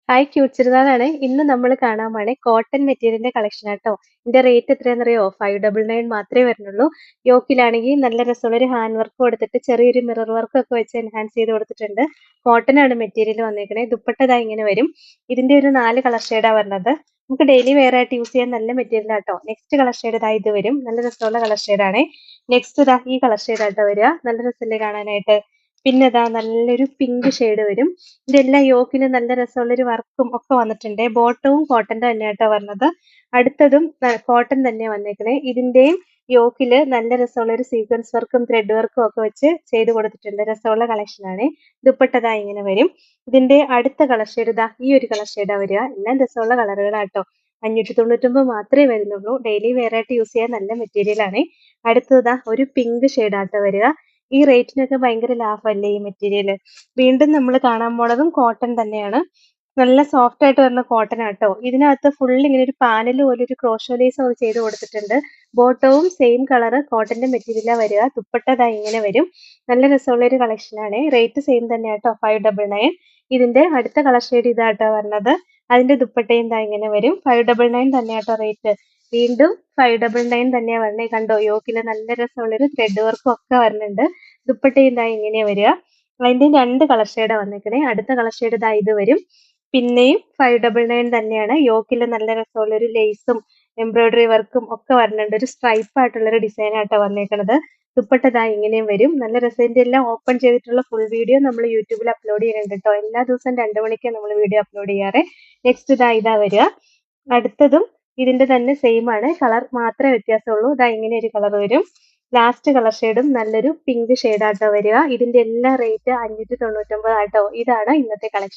Hi ക്യൂട്ട്സിരുന്നാണ് ഇന്ന് നമ്മൾ കാണാൻ പോണേ കോട്ടൺ മെറ്റീരിയലിന്റെ കളക്ഷൻ ആട്ടോ. ഇതിന്റെ റേറ്റ് എത്രയാണെന്നറിയോ? 599 മാത്രമേ വരുന്നുള്ളൂ. യോക്കിലാണെങ്കിൽ നല്ല രസമുള്ള ഒരു ഹാൻഡ് വർക്ക് കൊടുത്തിട്ട് ചെറിയൊരു മിറർ വർക്ക് ഒക്കെ വെച്ച് എൻഹാൻസ് ചെയ്ത് കൊടുത്തിട്ടുണ്ട്. കോട്ടൺ ആണ് മെറ്റീരിയൽ വന്നേക്കണേ. ദുപ്പട്ട ഇങ്ങനെ വരും. ഇതിന്റെ ഒരു 4 കളർ ഷെയ്ഡാ വരുന്നത്. നമുക്ക് ഡെയിലി വെയർ ആയിട്ട് യൂസ് ചെയ്യാൻ നല്ല മെറ്റീരിയൽ ആട്ടോ. നെക്സ്റ്റ് കളർ ഷെയ്ഡ് ഇത് വരും. നല്ല രസമുള്ള കളർ ഷെയ്ഡാണേ. നെക്സ്റ്റ് ഈ കളർ ഷെയ്ഡ് ആട്ടോ വരിക. നല്ല രസമല്ലേ കാണാനായിട്ട്. പിന്നെ നല്ലൊരു പിങ്ക് ഷെയ്ഡ് വരും. ഇതെല്ലാം യോക്കിന് നല്ല രസമുള്ളൊരു വർക്കും ഒക്കെ വന്നിട്ടുണ്ട്. ബോട്ടവും കോട്ടന്റെ തന്നെയാട്ടോ പറഞ്ഞത്. അടുത്തതും കോട്ടൺ തന്നെ വന്നേക്കണേ. ഇതിന്റെയും യോക്കില് നല്ല രസമുള്ള ഒരു സീക്വൻസ് വർക്കും ത്രെഡ് വർക്കും ഒക്കെ വെച്ച് ചെയ്ത് കൊടുത്തിട്ടുണ്ട്. രസമുള്ള കളക്ഷൻ ആണ്. ദുപ്പട്ട ഇങ്ങനെ വരും. ഇതിന്റെ അടുത്ത കളർ ഷെയ്ഡ് ഈ ഒരു കളർ ഷെയ്ഡാ വരിക. എല്ലാം രസമുള്ള കളറുകളാട്ടോ. 599 മാത്രമേ വരുന്നുള്ളൂ. ഡെയിലി വെയർ ആയിട്ട് യൂസ് ചെയ്യാൻ നല്ല മെറ്റീരിയൽ ആണ്. അടുത്തത് ഒരു പിങ്ക് ഷെയ്ഡാട്ടോ വരിക. ഈ റേറ്റിനൊക്കെ ഭയങ്കര ലാഭമല്ലേ ഈ മെറ്റീരിയൽ. വീണ്ടും നമ്മൾ കാണാൻ പോണതും കോട്ടൺ തന്നെയാണ്. നല്ല സോഫ്റ്റ് ആയിട്ട് വരുന്ന കോട്ടൺ ആട്ടോ. ഇതിനകത്ത് ഫുൾ ഇങ്ങനെ ഒരു പാനൽ പോലെ ഒരു ക്രോഷോ ലേസ് ഒക്കെ ചെയ്ത് കൊടുത്തിട്ടുണ്ട്. ബോട്ടവും സെയിം കളർ കോട്ടന്റെ മെറ്റീരിയലാ വരിക. ദുപ്പട്ട ഇങ്ങനെ വരും. നല്ല രസമുള്ള ഒരു കളക്ഷൻ ആണ്. റേറ്റ് സെയിം തന്നെ ആട്ടോ, 599. ഇതിന്റെ അടുത്ത കളർ ഷെയ്ഡ് ഇതാട്ടോ വരുന്നത്. അതിന്റെ ദുപ്പട്ടയും ഇങ്ങനെ വരും. 599 തന്നെയാട്ടോ റേറ്റ്. വീണ്ടും 599 തന്നെയാ വരണേ. കണ്ടോ, യോക്കില് നല്ല രസമുള്ളൊരു ത്രെഡ് വർക്കും ഒക്കെ വരുന്നുണ്ട്. ദുപ്പട്ടയും ഇങ്ങനെയാ വരിക. അതിന്റെ 2 കളർ ഷെയ്ഡാ വന്നേക്കണേ. അടുത്ത കളർ ഷെയ്ഡ് ഇത് വരും. പിന്നെയും 599 തന്നെയാണ്. യോക്കില് നല്ല രസമുള്ളൊരു ലേസും എംബ്രോയിഡറി വർക്കും ഒക്കെ വരുന്നുണ്ട്. ഒരു സ്ട്രൈപ്പ് ആയിട്ടുള്ളൊരു ഡിസൈൻ ആയിട്ടാ വന്നേക്കണത്. ദുപ്പട്ട ഇങ്ങനെയും വരും. നല്ല രസം. ഇതിന്റെ എല്ലാം ഓപ്പൺ ചെയ്തിട്ടുള്ള ഫുൾ വീഡിയോ നമ്മൾ യൂട്യൂബിൽ അപ്ലോഡ് ചെയ്യുന്നുണ്ട് കേട്ടോ. എല്ലാ ദിവസവും 2 മണിക്കാണ് നമ്മൾ വീഡിയോ അപ്ലോഡ് ചെയ്യാറ്. നെക്സ്റ്റ് ഇതാ വരിക. അടുത്തതും ഇതിന്റെ തന്നെ സെയിം ആണ്. കളർ മാത്രമേ വ്യത്യാസമുള്ളൂ. ഇങ്ങനെ ഒരു കളർ വരും. ലാസ്റ്റ് കളർ ഷെയ്ഡും നല്ലൊരു പിങ്ക് ഷെയ്ഡാട്ടോ വരിക. ഇതിന്റെ എല്ലാ റേറ്റ് 599 ആട്ടോ. ഇതാണ് ഇന്നത്തെ കളക്ഷൻ.